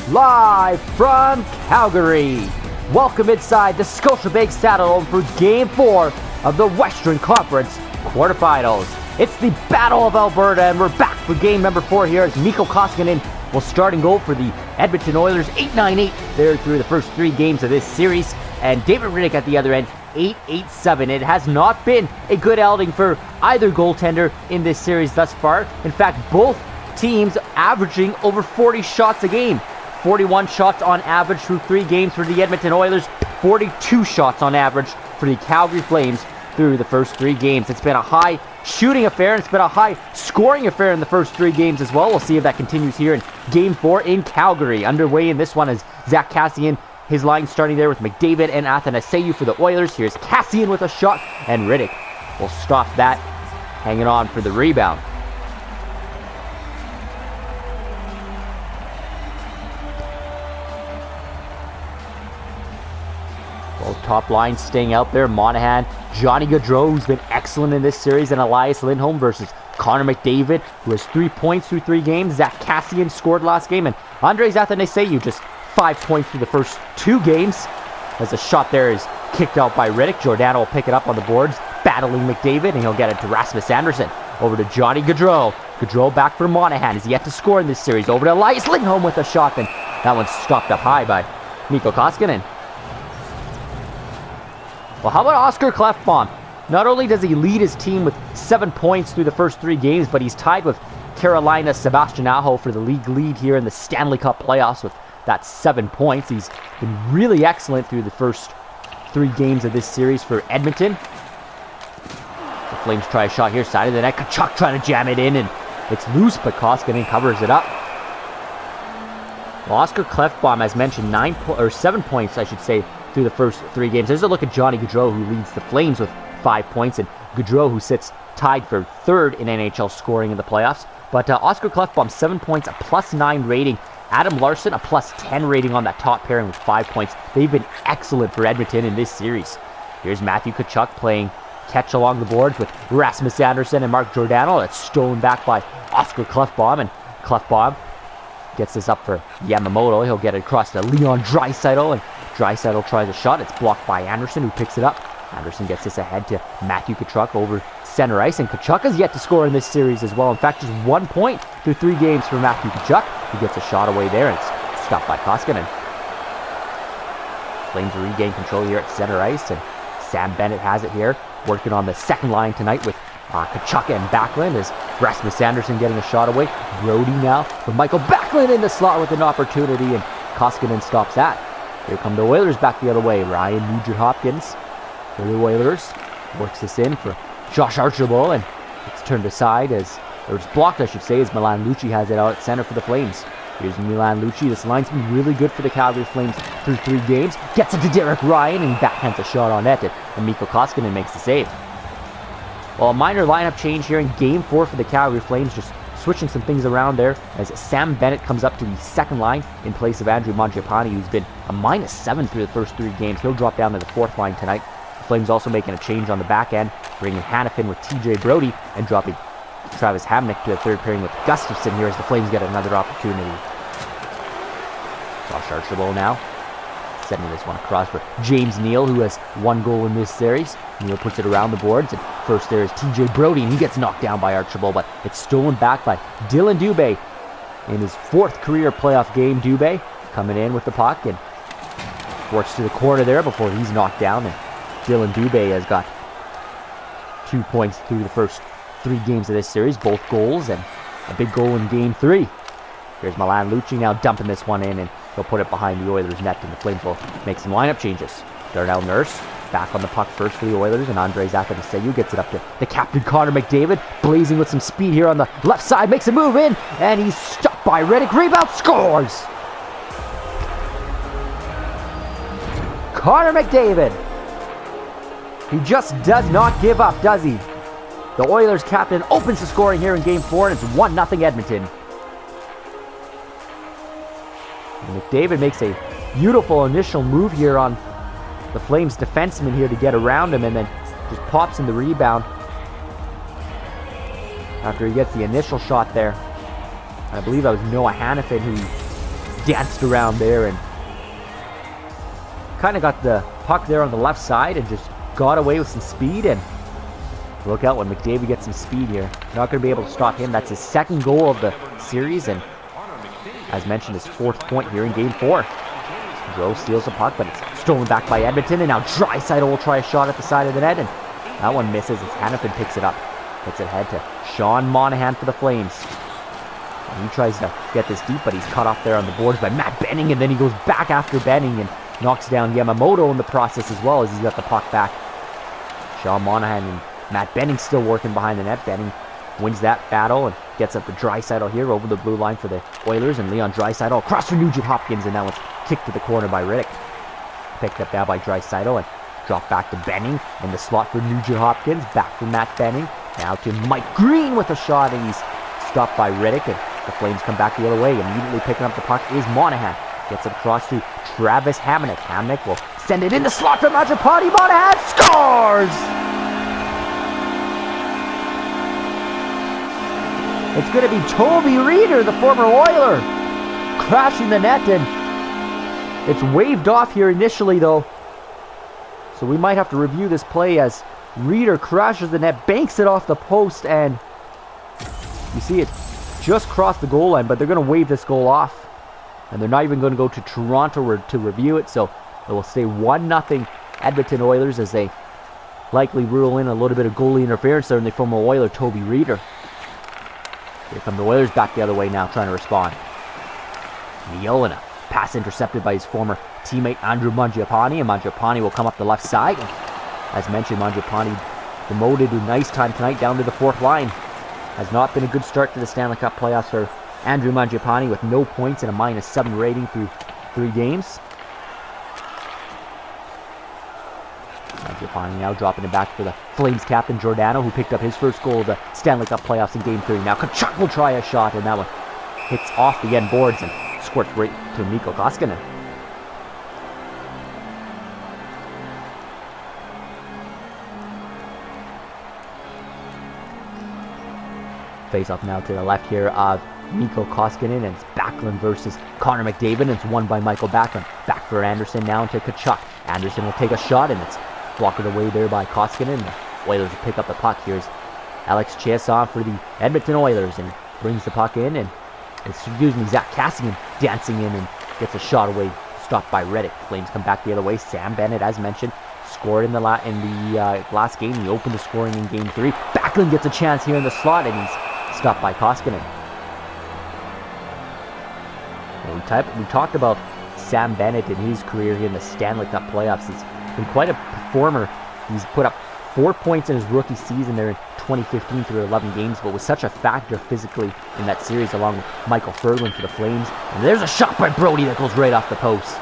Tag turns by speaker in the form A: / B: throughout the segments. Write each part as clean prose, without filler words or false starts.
A: live from Calgary. Welcome inside the Scotiabank Saddledome for Game 4 of the Western Conference quarterfinals. It's the Battle of Alberta, and we're back for game number 4 here as Mikko Koskinen will start and goal for the Edmonton Oilers, 8-9-8 there through the first 3 games of this series, and David Rittich at the other end, 8-8-7. It has not been a good outing for either goaltender in this series thus far. In fact, both teams averaging over 40 shots a game. 41 shots on average through 3 games for the Edmonton Oilers, 42 shots on average for the Calgary Flames through the first 3 games. It's been a high shooting affair, and it's been a high scoring affair in the first 3 games as well. We'll see if that continues here in Game 4 in Calgary. Underway in this one is Zack Kassian. His line starting there with McDavid and Athanasiou for the Oilers. Here's Kassian with a shot, and Rittich will stop that, hanging on for the rebound. Both top lines staying out there. Monahan, Johnny Gaudreau, who's been excellent in this series, and Elias Lindholm versus Connor McDavid, who has 3 points through 3 games. Zack Kassian scored last game, and Andres Athanasiou just 5 points through the first 2 games. As the shot there is kicked out by Rittich, Giordano will pick it up on the boards, battling McDavid, and he'll get it to Rasmus Andersson. Over to Johnny Gaudreau. Gaudreau back for Monahan. He's yet to score in this series. Over to Elias Lindholm with a shot, and that one's stopped up high by Mikko Koskinen. Well, how about Oscar Klefbom? Not only does he lead his team with 7 points through the first 3 games, but he's tied with Carolina's Sebastian Aho for the league lead here in the Stanley Cup Playoffs with that 7 points. He's been really excellent through the first 3 games of this series for Edmonton. The Flames try a shot here, side of the net. Tkachuk trying to jam it in, and it's loose, but Koskinen covers it up. Well, Oscar Klefbom, as mentioned, 7 points, I should say, through the first 3 games. There's a look at Johnny Gaudreau, who leads the Flames with 5 points, and Gaudreau, who sits tied for 3rd in NHL scoring in the playoffs. But Oscar Klefbom, 7 points, a +9 rating. Adam Larson, a +10 rating on that top pairing with 5 points. They've been excellent for Edmonton in this series. Here's Matthew Tkachuk playing catch along the boards with Rasmus Andersson and Mark Giordano. That's stolen back by Oscar Klefbom, and Klefbom gets this up for Yamamoto. He'll get it across to Leon Draisaitl, and Draisaitl tries a shot. It's blocked by Andersson, who picks it up. Andersson gets this ahead to Matthew Tkachuk over center ice, and Tkachuk has yet to score in this series as well. In fact, just 1 point through 3 games for Matthew Tkachuk. He gets a shot away there, and it's stopped by Koskinen. Flames regain control here at center ice, and Sam Bennett has it here, working on the second line tonight with Tkachuk and Backlund, as Rasmus Andersson getting a shot away. Brody now for Michael Backlund in the slot with an opportunity, and Koskinen stops that. Here come the Oilers back the other way. Ryan Nugent-Hopkins for the Oilers works this in for Josh Archibald, and it's turned aside or it's blocked, I should say, as Milan Lucic has it out at center for the Flames. Here's Milan Lucic. This line's been really good for the Calgary Flames through 3 games. Gets it to Derek Ryan, and backhands a shot on net, and Mikko Koskinen makes the save. Well, a minor lineup change here in Game 4 for the Calgary Flames, just switching some things around there as Sam Bennett comes up to the second line in place of Andrew Mangiapane, who's been a -7 through the first 3 games. He'll drop down to the 4th line tonight. The Flames also making a change on the back end, bringing Hanifin with TJ Brody and dropping Travis Hamonic to the 3rd pairing with Gustafsson here as the Flames get another opportunity. Josh Archibald now sending this one across for James Neal, who has 1 goal in this series. Neal puts it around the boards, and first there is TJ Brody, and he gets knocked down by Archibald, but it's stolen back by Dylan Dubé in his 4th career playoff game. Dubé coming in with the puck and works to the corner there before he's knocked down, and Dylan Dubé has got 2 points through the first 3 games of this series, both goals, and a big goal in Game 3. Here's Milan Lucic now dumping this one in, and he'll put it behind the Oilers' net, and the Flames will make some lineup changes. Darnell Nurse back on the puck first for the Oilers, and Andres Athanasiou gets it up to the captain Connor McDavid, blazing with some speed here on the left side, makes a move in, and he's stopped by Rittich. Rebound, scores! Connor McDavid. He just does not give up, does he? The Oilers captain opens the scoring here in Game 4, and it's 1-0 Edmonton. And McDavid makes a beautiful initial move here on the Flames defenseman here to get around him, and then just pops in the rebound after he gets the initial shot there. I believe that was Noah Hanifin who danced around there and kind of got the puck there on the left side and just got away with some speed. And look out when McDavid gets some speed here. Not going to be able to stop him. That's his second goal of the series, and as mentioned, his 4th point here in Game 4. Gaudreau steals the puck, but it's stolen back by Edmonton, and now Draisaitl will try a shot at the side of the net, and that one misses as Hanifin picks it up. Gets it ahead to Sean Monahan for the Flames. And he tries to get this deep, but he's cut off there on the boards by Matt Benning, and then he goes back after Benning and knocks down Yamamoto in the process as well as he's got the puck back. Sean Monahan and Matt Benning still working behind the net. Benning wins that battle and gets up to Draisaitl here over the blue line for the Oilers, and Leon Draisaitl across for Nugent Hopkins, and that one's kicked to the corner by Riddick. Picked up now by Draisaitl and dropped back to Benning in the slot for Nugent Hopkins. Back for Matt Benning. Now to Mike Green with a shot, and he's stopped by Riddick, and the Flames come back the other way. Immediately picking up the puck is Monahan. Gets it across to Travis Hamonic. Hamonic will send it in the slot for Mangiapane. Monahan scores! It's going to be Toby Reeder, the former Oiler, crashing the net, and it's waved off here initially, though. So we might have to review this play as Reeder crashes the net, banks it off the post, and you see it just crossed the goal line, but they're going to wave this goal off. And they're not even going to go to Toronto to review it, so it will stay 1-0 Edmonton Oilers as they likely rule in a little bit of goalie interference there, and they former Oiler Toby Reeder. Here come the Oilers back the other way now, trying to respond. Neal, and a pass intercepted by his former teammate Andrew Mangiapane, and Mangiapane will come up the left side. And as mentioned, Mangiapane demoted in ice time tonight down to the 4th line. Has not been a good start to the Stanley Cup playoffs for Andrew Mangiapane, with no points and a -7 rating through 3 games. Mangiapane now dropping it back for the Flames captain Giordano, who picked up his first goal of the Stanley Cup playoffs in Game 3. Now Tkachuk will try a shot, and that one hits off the end boards and squirts right to Mikko Koskinen. Face off now to the left here of Mikko Koskinen, and it's Backlund versus Connor McDavid, and it's won by Michael Backlund. Back for Anderson now to Tkachuk. Anderson will take a shot, and it's blocked away there by Koskinen. The Oilers will pick up the puck. Here's Alex Chiasson for the Edmonton Oilers, and brings the puck in, and Zach Kassian dancing in and gets a shot away, stopped by Reddick. Flames come back the other way. Sam Bennett, as mentioned, scored in the last game. He opened the scoring in Game 3. Backlund gets a chance here in the slot, and he's stopped by Koskinen. We talked about Sam Bennett in his career here in the Stanley Cup playoffs. He's been quite a performer. He's put up 4 points in his rookie season there in 2015 through 11 games, but was such a factor physically in that series along with Michael Ferland for the Flames. And there's a shot by Brody that goes right off the post.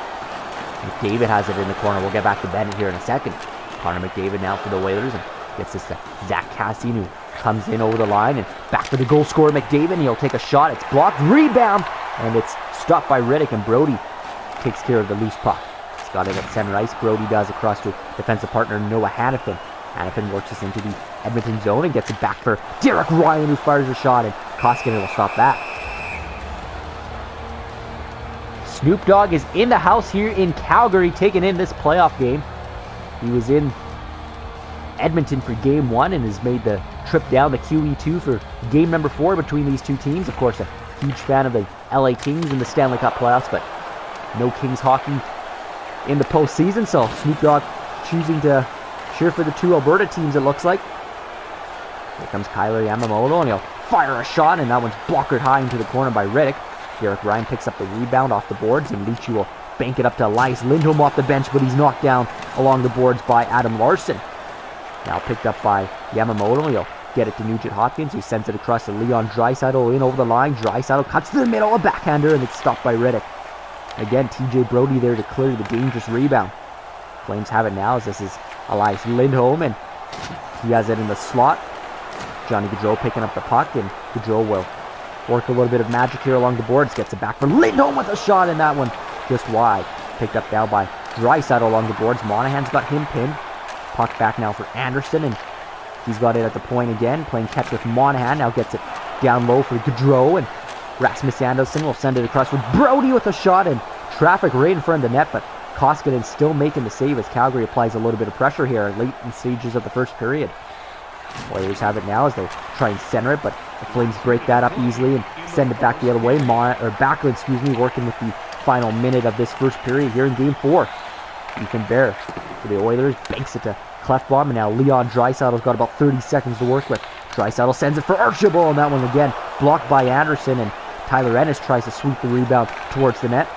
A: McDavid has it in the corner. We'll get back to Bennett here in a second. Connor McDavid now for the Oilers, and gets this to Zach Kassian, who comes in over the line, and back for the goal scorer McDavid. He'll take a shot. It's blocked. Rebound, and it's stopped by Riddick, and Brody takes care of the loose puck. He's got it at center ice. Brody does across to defensive partner Noah Hanifin. Hanifin works us into the Edmonton zone and gets it back for Derek Ryan, who fires a shot, and Koskinen will stop that. Snoop Dogg is in the house here in Calgary, taking in this playoff game. He was in Edmonton for Game 1 and has made the trip down to QE2 for game number 4 between these two teams. Of course, a huge fan of the LA Kings in the Stanley Cup playoffs, but no Kings hockey in the postseason, so Snoop Dogg choosing to cheer for the two Alberta teams, it looks like. Here comes Kyler Yamamoto, and he'll fire a shot, and that one's blockered high into the corner by Riddick. Derek Ryan picks up the rebound off the boards, and Lucci will bank it up to Elias Lindholm off the bench, but he's knocked down along the boards by Adam Larson. Now picked up by Yamamoto. He'll get it to Nugent Hopkins, who sends it across to Leon Draisaitl in over the line. Draisaitl cuts to the middle, a backhander, and it's stopped by Riddick. Again, TJ Brody there to clear the dangerous rebound. Flames have it now as this is Elias Lindholm, and he has it in the slot. Johnny Gaudreau picking up the puck, and Gaudreau will work a little bit of magic here along the boards. Gets it back for Lindholm with a shot, and that one just wide. Picked up now by Draisaitl along the boards. Monahan's got him pinned. Puck back now for Anderson, and he's got it at the point again, playing catch with Monahan. Now gets it down low for Gaudreau, and Rasmus Andersson will send it across with Brody with a shot, and traffic right in front of the net, but Koskinen still making the save as Calgary applies a little bit of pressure here late in stages of the first period. Oilers have it now as they try and center it, but the Flames break that up easily and send it back the other way. Backlund, working with the final minute of this first period here in Game 4. Ethan Bear for the Oilers banks it to Klefbom, and now Leon Draisaitl's got about 30 seconds to work with. Draisaitl sends it for Archibald, and that one again blocked by Anderson, and Tyler Ennis tries to sweep the rebound towards the net.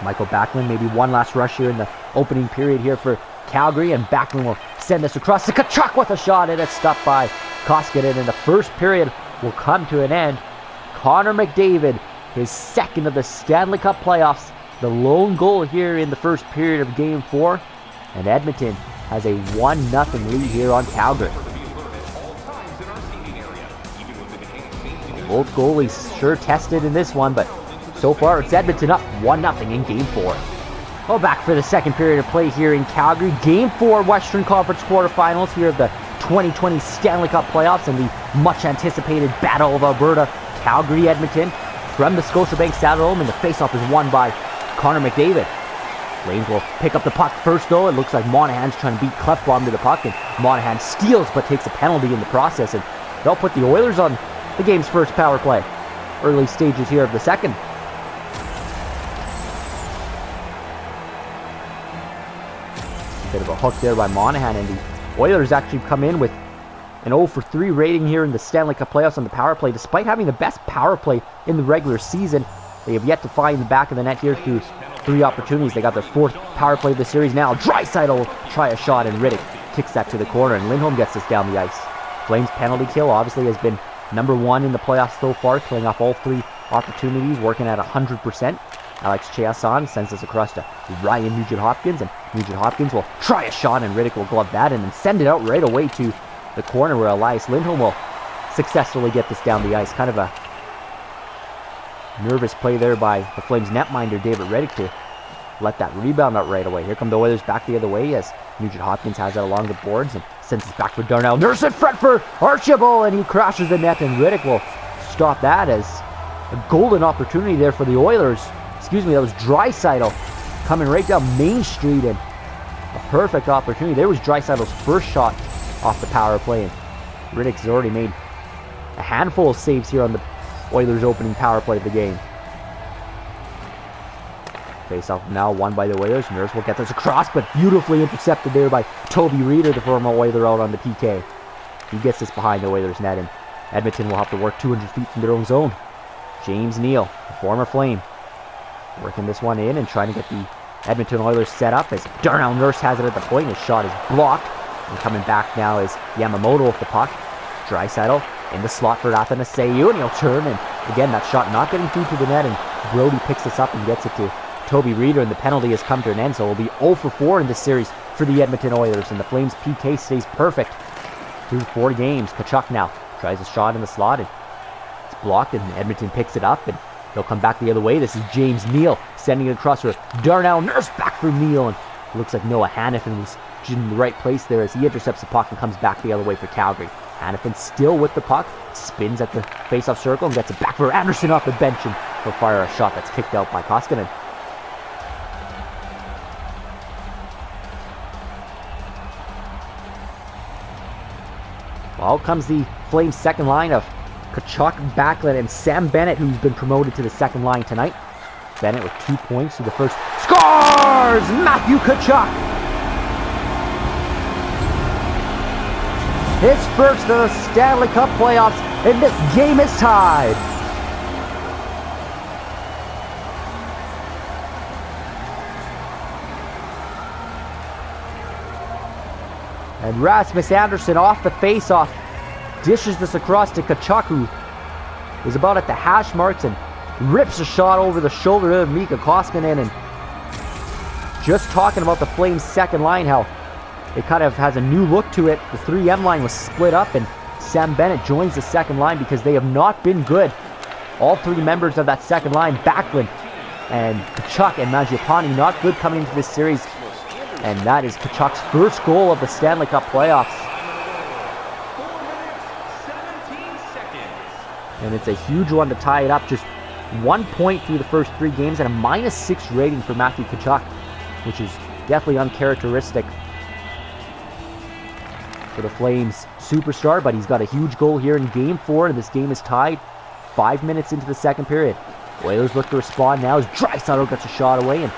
A: Michael Backlund, maybe one last rush here in the opening period here for Calgary, and Backlund will send this across to Tkachuk with a shot, and it's stopped by Koskinen, and the first period will come to an end. Connor McDavid, his second of the Stanley Cup Playoffs, the lone goal here in the first period of Game 4, and Edmonton has a 1-0 lead here on Calgary. Both goalies sure tested in this one, but so far it's Edmonton up 1-0 in Game 4. Well, back for the second period of play here in Calgary. Game 4 Western Conference quarterfinals here of the 2020 Stanley Cup Playoffs and the much-anticipated Battle of Alberta. Calgary, Edmonton from the Scotiabank Saddledome, and the faceoff is won by Connor McDavid. Flames will pick up the puck first, though. It looks like Monahan's trying to beat Klefbom to the puck, and Monahan steals but takes a penalty in the process, and they'll put the Oilers on the game's first power play. Early stages here of the second. Bit of a hook there by Monahan, and the Oilers actually come in with an 0-for-3 rating here in the Stanley Cup Playoffs on the power play. Despite having the best power play in the regular season, they have yet to find the back of the net here through 3 opportunities. They got their 4th power play of the series now. Draisaitl will try a shot, and Riddick kicks that to the corner, and Lindholm gets this down the ice. Flames penalty kill obviously has been #1 in the playoffs so far, killing off all 3 opportunities, working at 100%. Alex Chiasson sends this across to Ryan Nugent-Hopkins, and Nugent-Hopkins will try a shot, and Riddick will glove that and then send it out right away to the corner where Elias Lindholm will successfully get this down the ice. Kind of a nervous play there by the Flames netminder David Riddick to let that rebound out right away. Here come the Oilers back the other way as Nugent-Hopkins has it along the boards and sends it back for Darnell Nurse in front for Archibald, and he crashes the net, and Riddick will stop that as a golden opportunity there for the Oilers. Excuse me, that was Draisaitl coming right down Main Street, and a perfect opportunity. There was Draisaitl's first shot off the power play, and Riddick's already made a handful of saves here on the Oilers' opening power play of the game. Face-off now won by the Oilers. Nurse will get this across, but beautifully intercepted there by Toby Reeder, the former Oiler, out on the PK. He gets this behind the Oilers' net, and Edmonton will have to work 200 feet from their own zone. James Neal, the former Flame, working this one in and trying to get the Edmonton Oilers set up as Darnell Nurse has it at the point. His shot is blocked, and coming back now is Yamamoto with the puck. Draisaitl in the slot for Athanasiou, and he'll turn, and again that shot not getting through to the net, and Brody picks this up and gets it to Toby Reeder, and the penalty has come to an end, so it'll be 0-for-4 in this series for the Edmonton Oilers, and the Flames PK stays perfect through 4 games. Tkachuk now tries a shot in the slot, and it's blocked, and Edmonton picks it up, and they'll come back the other way. This is James Neal sending it across for Darnell Nurse, back for Neal, and it looks like Noah Hannafin was in the right place there as he intercepts the puck and comes back the other way for Calgary. Hannafin still with the puck, spins at the face-off circle and gets it back for Anderson off the bench, and he'll fire a shot that's kicked out by Koskinen. Well, out comes the Flames' second line of Tkachuk, Backlund, and Sam Bennett, who's been promoted to the second line tonight. Bennett with 2 points through the first. Scores! Matthew Tkachuk! His first of the Stanley Cup Playoffs, and this game is tied. And Rasmus Andersson off the face-off dishes this across to Tkachuk, who is about at the hash marks, and rips a shot over the shoulder of Mika Koskinen. And just talking about the Flames' second line, how it kind of has a new look to it. The 3M line was split up, and Sam Bennett joins the second line because they have not been good. All 3 members of that second line, Backlund and Tkachuk and Mangiapane, not good coming into this series. And that is Tkachuk's first goal of the Stanley Cup Playoffs. And it's a huge one to tie it up. Just 1 point through the first 3 games and a -6 rating for Matthew Tkachuk, which is definitely uncharacteristic for the Flames superstar. But he's got a huge goal here in Game 4, and this game is tied 5 minutes into the second period. Oilers look to respond now as Draisaitl gets a shot away, and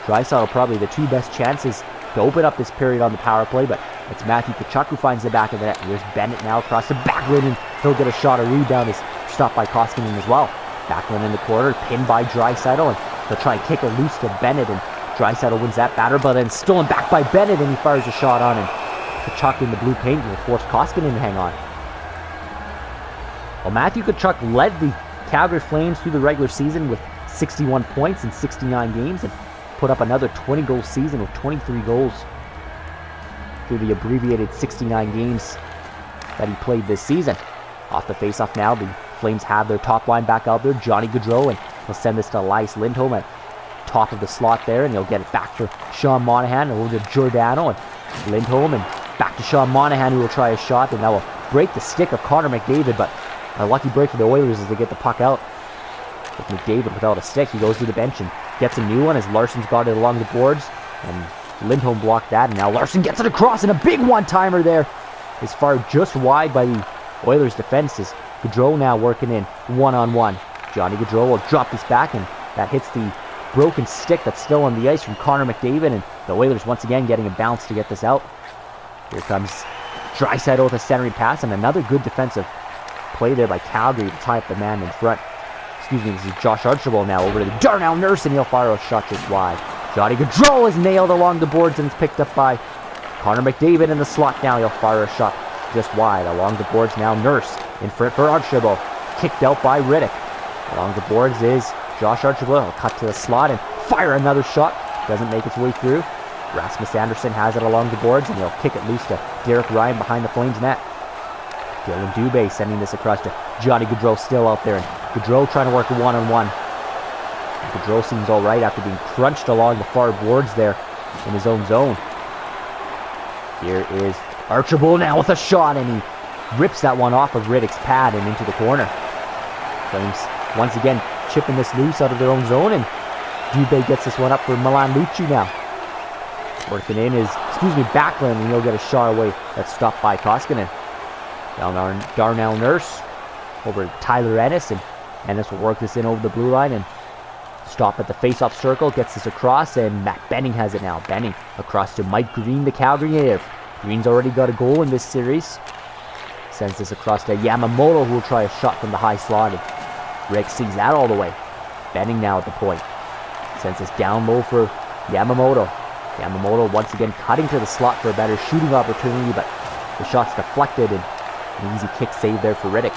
A: Draisaitl probably the 2 best chances to open up this period on the power play, but it's Matthew Tkachuk who finds the back of the net. Here's Bennett now across the Backlund, and he'll get a shot. A rebound is stopped by Koskinen as well. Backlund in the corner, pinned by Draisaitl, and they'll try and kick it loose to Bennett, and Draisaitl wins that batter, but then stolen back by Bennett, and he fires a shot on, and Tkachuk in the blue paint will force Koskinen to hang on. Well, Matthew Tkachuk led the Calgary Flames through the regular season with 61 points in 69 games, and put up another 20-goal season with 23 goals through the abbreviated 69 games that he played this season. Off the faceoff now, the Flames have their top line back out there, Johnny Gaudreau, and he'll send this to Elias Lindholm at top of the slot there, and he'll get it back for Sean Monahan, and over to Giordano, and Lindholm, and back to Sean Monahan, who will try a shot, and that will break the stick of Connor McDavid, but a lucky break for the Oilers as they get the puck out. With McDavid without a stick, he goes to the bench and gets a new one as Larson's got it along the boards, and Lindholm blocked that, and now Larson gets it across, and a big one-timer there is fired just wide by the Oilers' defense as Gaudreau now working in one-on-one. Johnny Gaudreau will drop this back, and that hits the broken stick that's still on the ice from Connor McDavid, and the Oilers once again getting a bounce to get this out. Here comes Draisaitl with a centering pass, and another good defensive play there by Calgary to tie up the man in front. Excuse me, this is Josh Archibald now over to the Darnell Nurse, and he'll fire a shot just wide. Johnny Gaudreau is nailed along the boards, and it's picked up by Connor McDavid in the slot now. He'll fire a shot just wide along the boards now. Nurse in front for Archibald, kicked out by Riddick. Along the boards is Josh Archibald. He'll cut to the slot and fire another shot. Doesn't make its way through. Rasmus Anderson has it along the boards, and he'll kick it loose to Derek Ryan behind the Flames net. Dylan Dubé sending this across to Johnny Gaudreau, still out there, and Gaudreau trying to work a one-on-one. Gaudreau seems all right after being crunched along the far boards there in his own zone. Here is Archibald now with a shot, and he rips that one off of Riddick's pad and into the corner. Flames once again chipping this loose out of their own zone, and Dubé gets this one up for Milan Lucic now. Working in is, Backlund, and he'll get a shot away that's stopped by Koskinen. Darnell Nurse over to Tyler Ennis, and Ennis will work this in over the blue line and stop at the face-off circle, gets this across, and Matt Benning has it now. Benning across to Mike Green, the Calgary native. Green's already got a goal in this series. Sends this across to Yamamoto, who will try a shot from the high slot, and Rick sees that all the way. Benning now at the point. Sends this down low for Yamamoto. Yamamoto once again cutting to the slot for a better shooting opportunity, but the shot's deflected, and an easy kick save there for Riddick.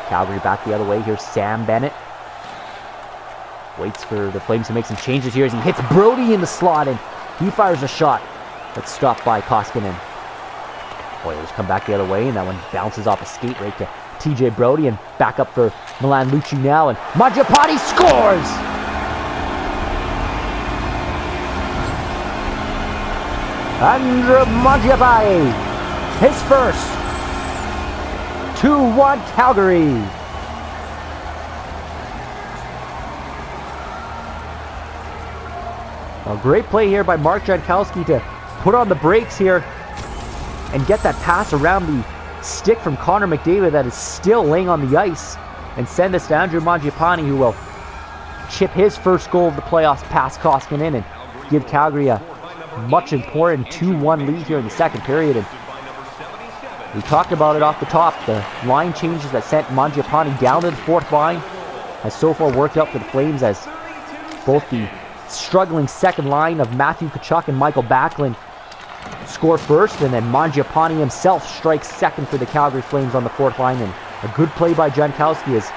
A: Calgary back the other way. Here's Sam Bennett. Waits for the Flames to make some changes here as he hits Brody in the slot, and he fires a shot that's stopped by Koskinen. Oilers come back the other way, and that one bounces off a skate right to TJ Brody, and back up for Milan Lucic now, and Mangiapane scores! Andrew Mangiapane, his first. 2-1 Calgary. A great play here by Mark Jankowski to put on the brakes here and get that pass around the stick from Connor McDavid that is still laying on the ice, and send this to Andrew Mangiapane, who will chip his first goal of the playoffs past Koskinen and give Calgary a much important 2-1 lead here in the second period. And we talked about it off the top. The line changes that sent Mangiapane down to the fourth line has so far worked out for the Flames, as both the struggling second line of Matthew Tkachuk and Michael Backlund score first, and then Mangiapane himself strikes second for the Calgary Flames on the fourth line, and a good play by Jankowski as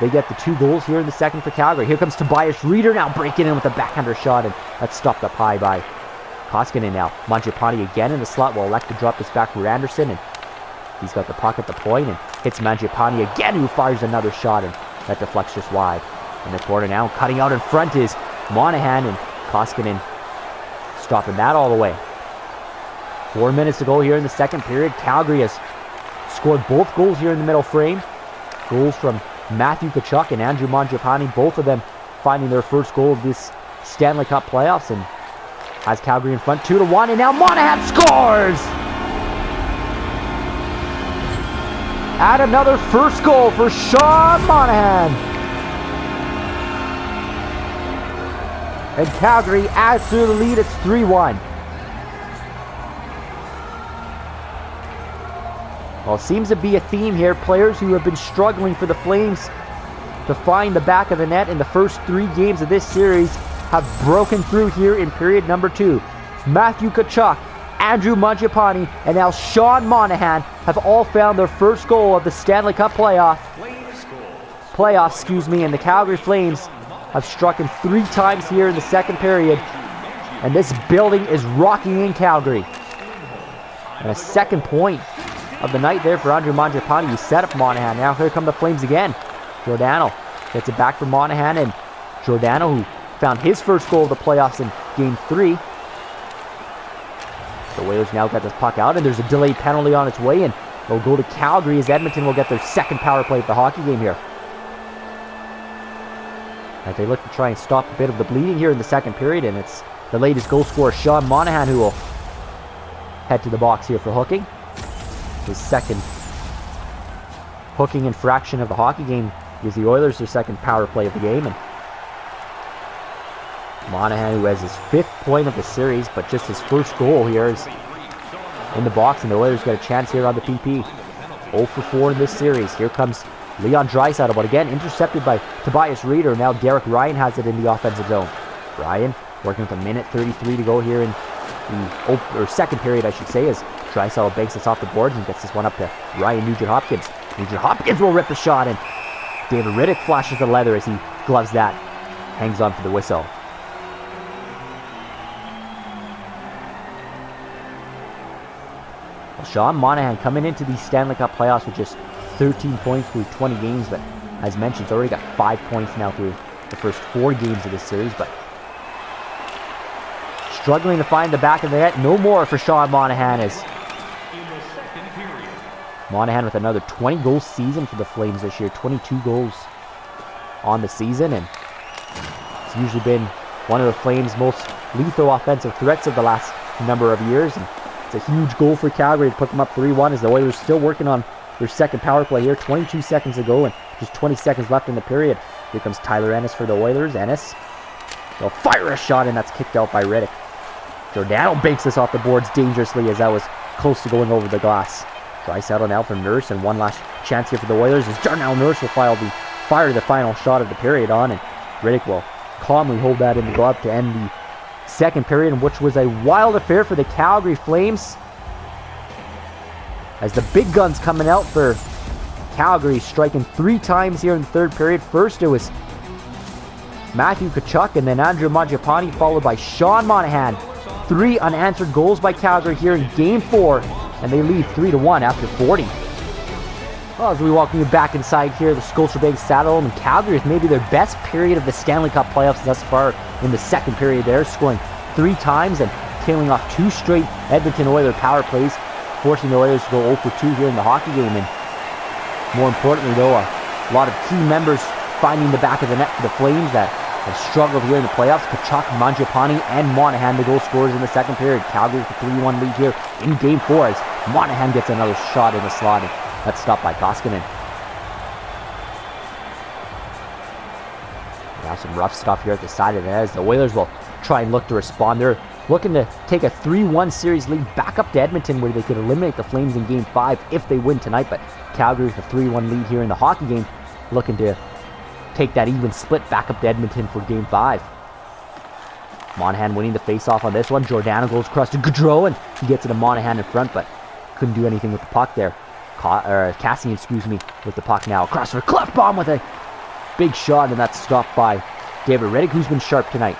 A: they get the 2 goals here in the second for Calgary. Here comes Tobias Rieder now breaking in with a backhander shot, and that's stopped up high by Koskinen now. Mangiapane again in the slot will elect to drop this back for Anderson, and he's got the puck at the point and hits Mangiapane again, who fires another shot, and that deflects just wide. In the corner now, cutting out in front is Monahan, and Koskinen stopping that all the way. 4 minutes to go here in the second period. Calgary has scored both goals here in the middle frame. Goals from Matthew Tkachuk and Andrew Mangiapane, both of them finding their first goal of this Stanley Cup playoffs, and has Calgary in front 2-1, and now Monahan scores! Add another first goal for Sean Monahan. And Calgary adds to the lead. It's 3-1. Well, it seems to be a theme here. Players who have been struggling for the Flames to find the back of the net in the first 3 games of this series have broken through here in period number 2. Matthew Tkachuk, Andrew Mangiapane, and now Sean Monahan have all found their first goal of the Stanley Cup playoffs, and the Calgary Flames have struck in 3 times here in the second period, and this building is rocking in Calgary. And a second point of the night there for Andrew Mangiapane. He set up Monahan. Now here come the Flames again. Giordano gets it back for Monahan, and Giordano, who found his first goal of the playoffs in Game 3. The Oilers now got this puck out, and there's a delayed penalty on its way, and it'll go to Calgary as Edmonton will get their second power play of the hockey game here. As they look to try and stop a bit of the bleeding here in the second period, and it's the latest goal scorer, Sean Monahan, who will head to the box here for hooking. His second hooking infraction of the hockey game gives the Oilers their second power play of the game, and Monahan, who has his 5th point of the series, but just his first goal here is in the box, and the Oilers get a chance here on the PP. 0 for 4 in this series. Here comes Leon Draisaitl, but again intercepted by Tobias Reeder. Now Derek Ryan has it in the offensive zone. Ryan working with 1:33 to go here in the second period, I should say, as Draisaitl banks this off the boards and gets this one up to Ryan Nugent-Hopkins. Nugent-Hopkins will rip the shot, and David Riddick flashes the leather as he gloves that. Hangs on for the whistle. Well, Sean Monahan coming into these Stanley Cup playoffs with just 13 points through 20 games, but as mentioned, he's already got 5 points now through the first 4 games of this series, but struggling to find the back of the net. No more for Sean Monahan, as Monahan with another 20-goal season for the Flames this year. 22 goals on the season, and it's usually been one of the Flames' most lethal offensive threats of the last number of years. And it's a huge goal for Calgary to put them up 3-1 as the Oilers still working on their second power play here. 22 seconds to go and just 20 seconds left in the period. Here comes Tyler Ennis for the Oilers. Ennis will fire a shot, and that's kicked out by Riddick. Giordano banks this off the boards dangerously as that was close to going over the glass. Draisaitl now for Nurse, and one last chance here for the Oilers as Darnell Nurse will fire the final shot of the period on, and Riddick will calmly hold that in the glove to end the second period, which was a wild affair for the Calgary Flames, as the big guns coming out for Calgary, striking 3 times here in the third period. First it was Matthew Tkachuk, and then Andrew Mangiapane, followed by Sean Monahan. 3 unanswered goals by Calgary here in Game 4, and they lead 3-1 after 40. Well, as we welcome you back inside here, the Scotiabank Saddledome, and Calgary with maybe their best period of the Stanley Cup playoffs thus far in the second period there, scoring 3 times and tailing off 2 straight Edmonton Oilers power plays, forcing the Oilers to go 0 for 2 here in the hockey game. And more importantly, though, a lot of key members finding the back of the net for the Flames that have struggled here in the playoffs. Tkachuk, Mangiapane, and Monahan, the goal scorers in the second period. Calgary with a 3-1 lead here in Game 4 as Monahan gets another shot in the slot, and that's stopped by Koskinen. Now some rough stuff here at the side of the net as the Oilers will try and look to respond. They're looking to take a 3-1 series lead back up to Edmonton, where they could eliminate the Flames in Game 5 if they win tonight. But Calgary with a 3-1 lead here in the hockey game, looking to take that even split back up to Edmonton for Game 5. Monahan winning the face-off on this one. Giordano goes across to Gaudreau, and he gets it to Monahan in front, but couldn't do anything with the puck there. Cassian, with the puck now. Across for Klefbom with a big shot, and that's stopped by David Riddick, who's been sharp tonight.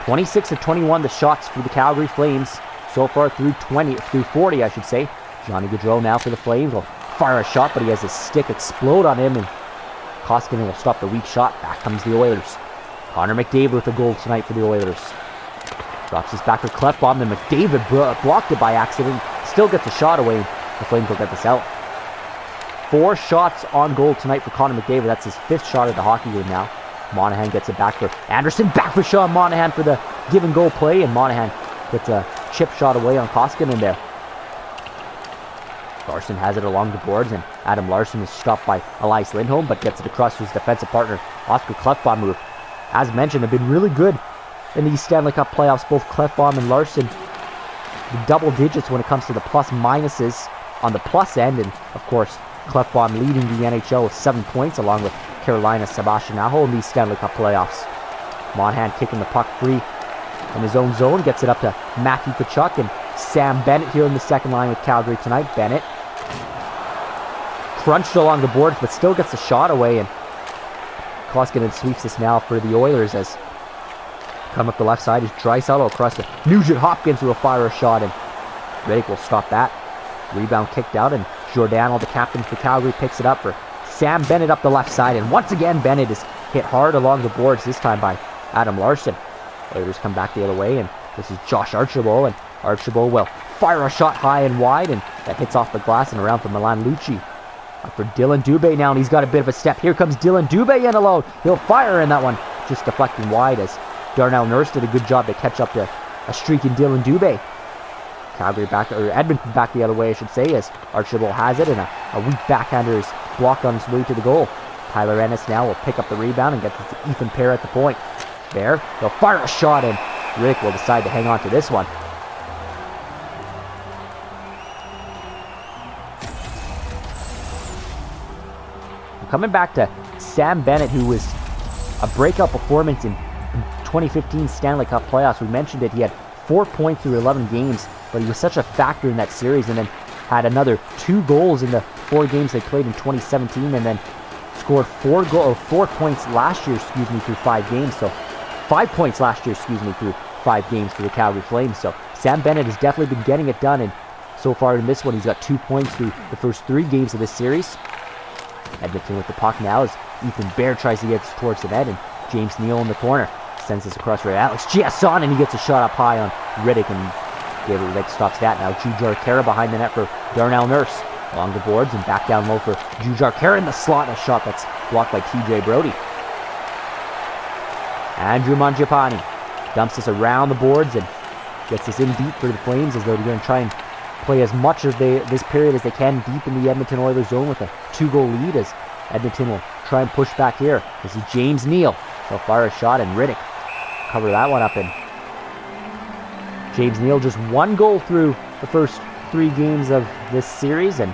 A: 26 of 21 the shots for the Calgary Flames so far through 40, I should say. Johnny Gaudreau now for the Flames will fire a shot, but he has his stick explode on him, and Koskinen will stop the weak shot. Back comes the Oilers. Connor McDavid with a goal tonight for the Oilers. Drops this back for Klefbom, and McDavid blocked it by accident. Still gets a shot away. The Flames will get this out. 4 shots on goal tonight for Connor McDavid. That's his 5th shot of the hockey game now. Monahan gets it back for Anderson. Back for Sean Monahan for the give-and-go play. And Monahan gets a chip shot away on Koskinen there. Larson has it along the boards, and Adam Larson is stopped by Elias Lindholm, but gets it across to his defensive partner, Oscar Klefbom, who, as mentioned, have been really good in these Stanley Cup playoffs. Both Klefbom and Larson, the double digits when it comes to the plus-minuses on the plus end, and, of course, Klefbom leading the NHL with 7 points, along with Carolina's Sebastian Aho in these Stanley Cup playoffs. Monahan kicking the puck free in his own zone, gets it up to Matthew Tkachuk and Sam Bennett here in the second line with Calgary tonight. Bennett crunched along the boards, but still gets the shot away, and Koskinen sweeps this now for the Oilers as come up the left side is Draisaitl across to Nugent Hopkins, who will fire a shot, and Riddick will stop that. Rebound kicked out, and Giordano, the captain for Calgary, picks it up for Sam Bennett up the left side, and once again Bennett is hit hard along the boards, this time by Adam Larson. Oilers come back the other way, and this is Josh Archibald, and Archibald will fire a shot high and wide, and that hits off the glass and around for Milan Lucic. Up for Dylan Dubé now, and he's got a bit of a step. Here comes Dylan Dubé in alone. He'll fire, and that one just deflecting wide as Darnell Nurse did a good job to catch up to a streaking Dylan Dubé. Calgary back, or Edmonton back the other way, I should say, as Archibald has it, and a weak backhander is blocked on his way to the goal. Tyler Ennis now will pick up the rebound and get to Ethan Pear at the point. There, he'll fire a shot, and Rick will decide to hang on to this one. Coming back to Sam Bennett, who was a breakout performance in 2015 Stanley Cup playoffs. We mentioned it. He had 4 points through 11 games, but he was such a factor in that series, and then had another 2 goals in the 4 games they played in 2017, and then scored 4 points last year, through 5 games. So 5 points last year, through 5 games for the Calgary Flames. So Sam Bennett has definitely been getting it done, and so far in this one, he's got 2 points through the first 3 games of this series. Edmonton with the puck now as Ethan Bear tries to get this towards the net, and James Neal in the corner sends this across for Alex Giasson, and he gets a shot up high on Riddick, and David Riddick stops that. Now Jujar Kara behind the net for Darnell Nurse. Along the boards and back down low for Jujar Kara in the slot, and a shot that's blocked by TJ Brody. Andrew Mangiapane dumps this around the boards and gets this in deep for the Flames, as though they're going to try and play as much of this period as they can deep in the Edmonton Oilers zone with a 2-goal lead, as Edmonton will try and push back here. This is James Neal. He'll fire a shot, and Riddick cover that one up, and James Neal just 1 goal through the first 3 games of this series, and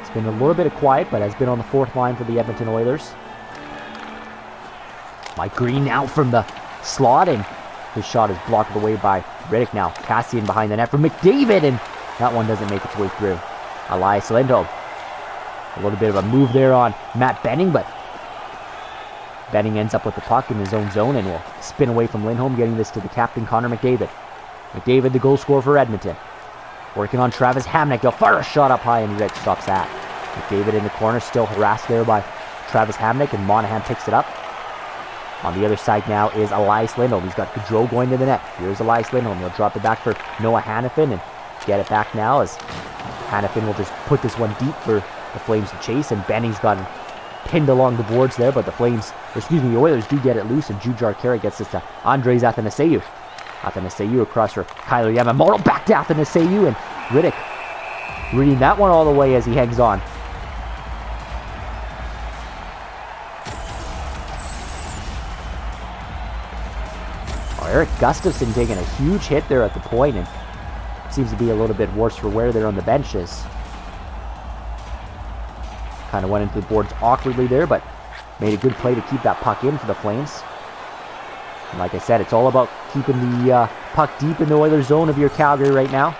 A: it's been a little bit of quiet, but has been on the 4th line for the Edmonton Oilers. Mike Green now from the slot, and his shot is blocked away by Riddick now. Cassian behind the net for McDavid, and that one doesn't make its way through. Elias Lindholm. A little bit of a move there on Matt Benning, but Benning ends up with the puck in his own zone and will spin away from Lindholm, getting this to the captain, Connor McDavid. McDavid, the goal scorer for Edmonton. Working on Travis Hamonic. He'll fire a shot up high, and Riddick stops that. McDavid in the corner, still harassed there by Travis Hamonic, and Monahan picks it up. On the other side now is Elias Lindholm. He's got Gaudreau going to the net. Here's Elias Lindholm. He'll drop it back for Noah Hannafin and get it back now, as Hannafin will just put this one deep for the Flames to chase, and Benning's gotten pinned along the boards there, but the Oilers do get it loose, and Jujar Kara gets this to Andres Athanasiou. Athanasiou across for Kyler Yamamoto, back to Athanasiou, and Riddick reading that one all the way as he hangs on. Eric Gustafsson taking a huge hit there at the point, and seems to be a little bit worse for wear there on the benches. Kind of went into the boards awkwardly there, but made a good play to keep that puck in for the Flames. And like I said, it's all about keeping the puck deep in the Oilers zone of your Calgary right now.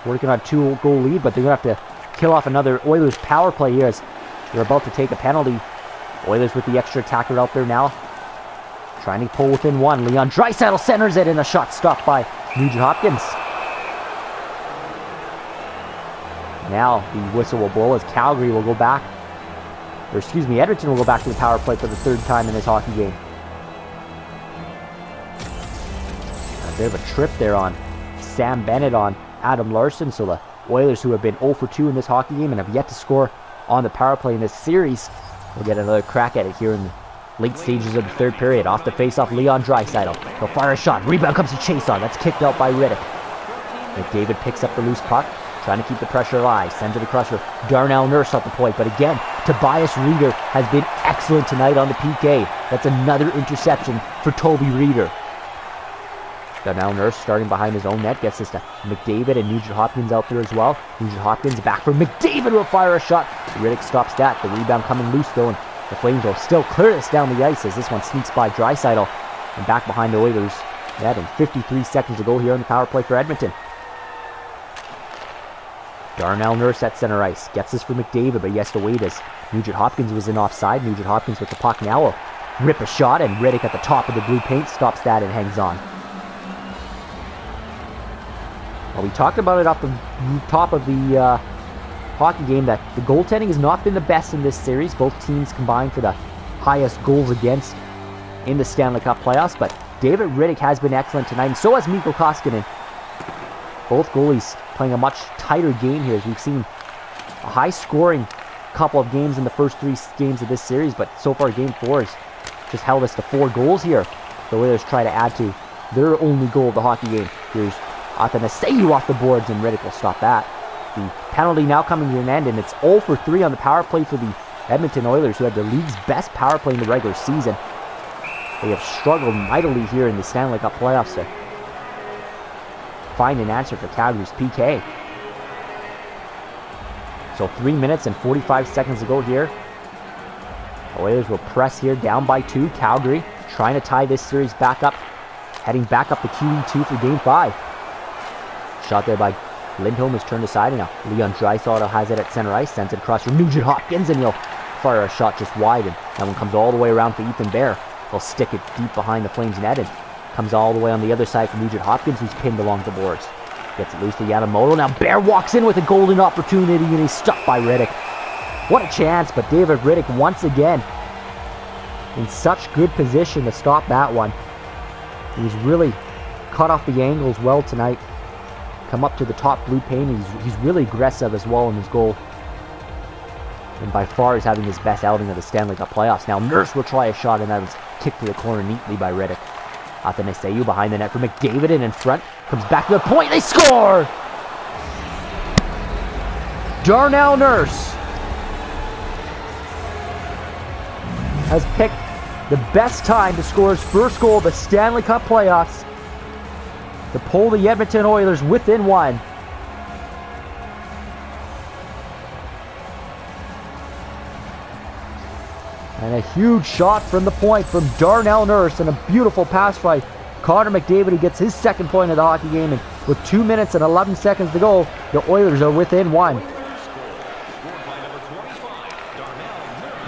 A: Working on a 2-goal lead, but they're going to have to kill off another Oilers power play here as they're about to take a penalty. Oilers with the extra attacker out there now, trying to pull within 1. Leon Draisaitl centers it, and a shot stopped by Nugent Hopkins. Now the whistle will blow as Calgary will go back. Edmonton will go back to the power play for the 3rd time in this hockey game. A bit of a trip there on Sam Bennett on Adam Larson, so the Oilers, who have been 0 for 2 in this hockey game and have yet to score on the power play in this series, will get another crack at it here in the late stages of the third period. Off the face-off, Leon Draisaitl. He'll fire a shot. Rebound comes to chase on. That's kicked out by Riddick. McDavid picks up the loose puck, trying to keep the pressure alive. Sends it across for Darnell Nurse at the point. But again, Tobias Reeder has been excellent tonight on the PK. That's another interception for Toby Reeder. Darnell Nurse starting behind his own net. Gets this to McDavid and Nugent Hopkins out there as well. Nugent Hopkins back for McDavid will fire a shot. Riddick stops that. The rebound coming loose though, and the Flames will still clear this down the ice as this one sneaks by Draisaitl and back behind the Oilers. Net and 53 seconds to go here on the power play for Edmonton. Darnell Nurse at center ice. Gets this for McDavid, but he has to wait as Nugent Hopkins was in offside. Nugent Hopkins with the puck now will rip a shot, and Riddick at the top of the blue paint stops that and hangs on. Well, we talked about it up the top of the hockey game that the goaltending has not been the best in this series. Both teams combined for the highest goals against in the Stanley Cup playoffs, but David Riddick has been excellent tonight, and so has Mikko Koskinen. Both goalies playing a much tighter game here, as we've seen a high-scoring couple of games in the first 3 games of this series, but so far Game 4 has just held us to 4 goals here. The Oilers try to add to their only goal of the hockey game. Here's Athanasiou off the boards, and Riddick will stop that. The penalty now coming to an end, and it's 0 for 3 on the power play for the Edmonton Oilers, who had the league's best power play in the regular season. They have struggled mightily here in the Stanley Cup playoffs to find an answer for Calgary's PK. So 3 minutes and 45 seconds to go here. The Oilers will press here, down by 2. Calgary trying to tie this series back up, heading back up the QE2 for Game 5. Shot there by Lindholm is turned aside, and now Leon Draisaitl has it at center ice, sends it across for Nugent Hopkins, and he'll fire a shot just wide, and that one comes all the way around for Ethan Bear. He'll stick it deep behind the Flames net, and comes all the way on the other side for Nugent Hopkins, who's pinned along the boards. Gets it loose to Yamamoto. Now Bear walks in with a golden opportunity, and he's stopped by Riddick. What a chance, but David Riddick once again in such good position to stop that one. He's really cut off the angles well tonight. Come up to the top blue paint. He's really aggressive as well in his goal. And by far is having his best outing of the Stanley Cup playoffs. Now Nurse will try a shot, and that was kicked to the corner neatly by Riddick. Athanasiou behind the net for McDavid, and in front. Comes back to the point. They score! Darnell Nurse has picked the best time to score his first goal of the Stanley Cup playoffs to pull the Edmonton Oilers within 1. And a huge shot from the point from Darnell Nurse, and a beautiful pass by Connor McDavid, who gets his second point of the hockey game. And with 2 minutes and 11 seconds to go, the Oilers are within 1.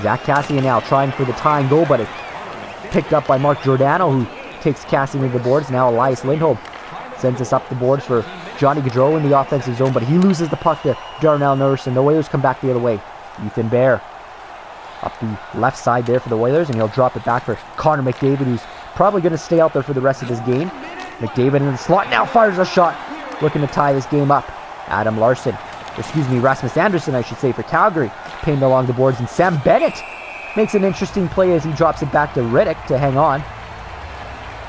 A: Zach Kassian now trying for the tying goal, but it's picked up by Mark Giordano, who takes Kassian to the boards. Now Elias Lindholm sends us up the boards for Johnny Gaudreau in the offensive zone, but he loses the puck to Darnell Nurse, and the Oilers come back the other way. Ethan Bear up the left side there for the Oilers, and he'll drop it back for Connor McDavid, who's probably going to stay out there for the rest of this game. McDavid in the slot now fires a shot, looking to tie this game up. Rasmus Anderson, I should say, for Calgary, pinned along the boards, and Sam Bennett makes an interesting play as he drops it back to Riddick to hang on.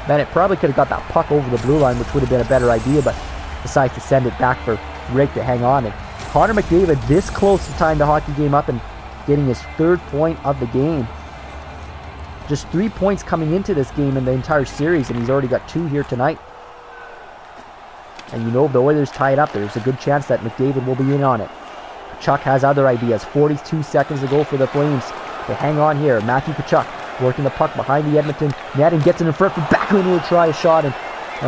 A: Bennett probably could have got that puck over the blue line, which would have been a better idea, but decides to send it back for Riddick to hang on. And Connor McDavid this close to tying the hockey game up and getting his 3rd point of the game. Just 3 points coming into this game in the entire series, and he's already got 2 here tonight. And you know, if the Oilers tie it up, there's a good chance that McDavid will be in on it. Tkachuk has other ideas. 42 seconds to go for the Flames to hang on here. Matthew Tkachuk working the puck behind the Edmonton net and gets it in front for Backlund, who will try a shot, and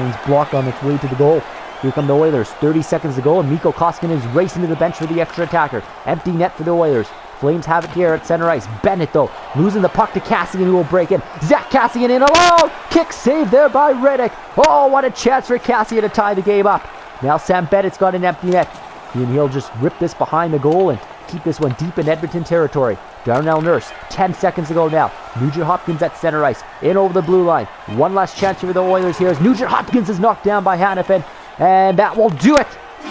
A: he's blocked on its way to the goal. Here come the Oilers. 30 seconds to go, and Mikko Koskinen is racing to the bench for the extra attacker. Empty net for the Oilers. Flames have it here at center ice. Bennett, though, losing the puck to Kassian, who will break in. Zach Kassian in alone! Kick saved there by Riddick. Oh, what a chance for Kassian to tie the game up. Now Sam Bennett's got an empty net, and he'll just rip this behind the goal and keep this one deep in Edmonton territory. Darnell Nurse, 10 seconds to go now. Nugent Hopkins at center ice, in over the blue line. One last chance for the Oilers here as Nugent Hopkins is knocked down by Hanifin, and that will do it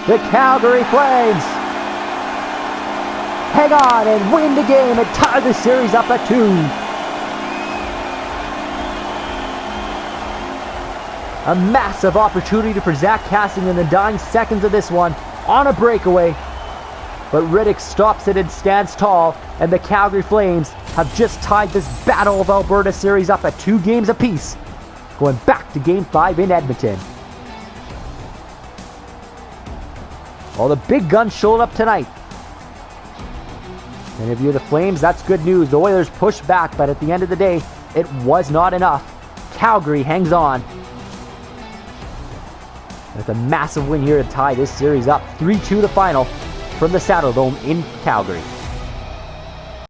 A: The Calgary Flames hang on and win the game and tie the series up at 2. A massive opportunity for Zach Kassian in the dying seconds of this one on a breakaway. But Riddick stops it and stands tall, and the Calgary Flames have just tied this Battle of Alberta series up at 2 games apiece, going back to Game 5 in Edmonton. Well, the big guns showed up tonight. And if you're the Flames, that's good news. The Oilers pushed back, but at the end of the day, it was not enough. Calgary hangs on with a massive win here to tie this series up. 3-2 the final from the Saddledome in Calgary.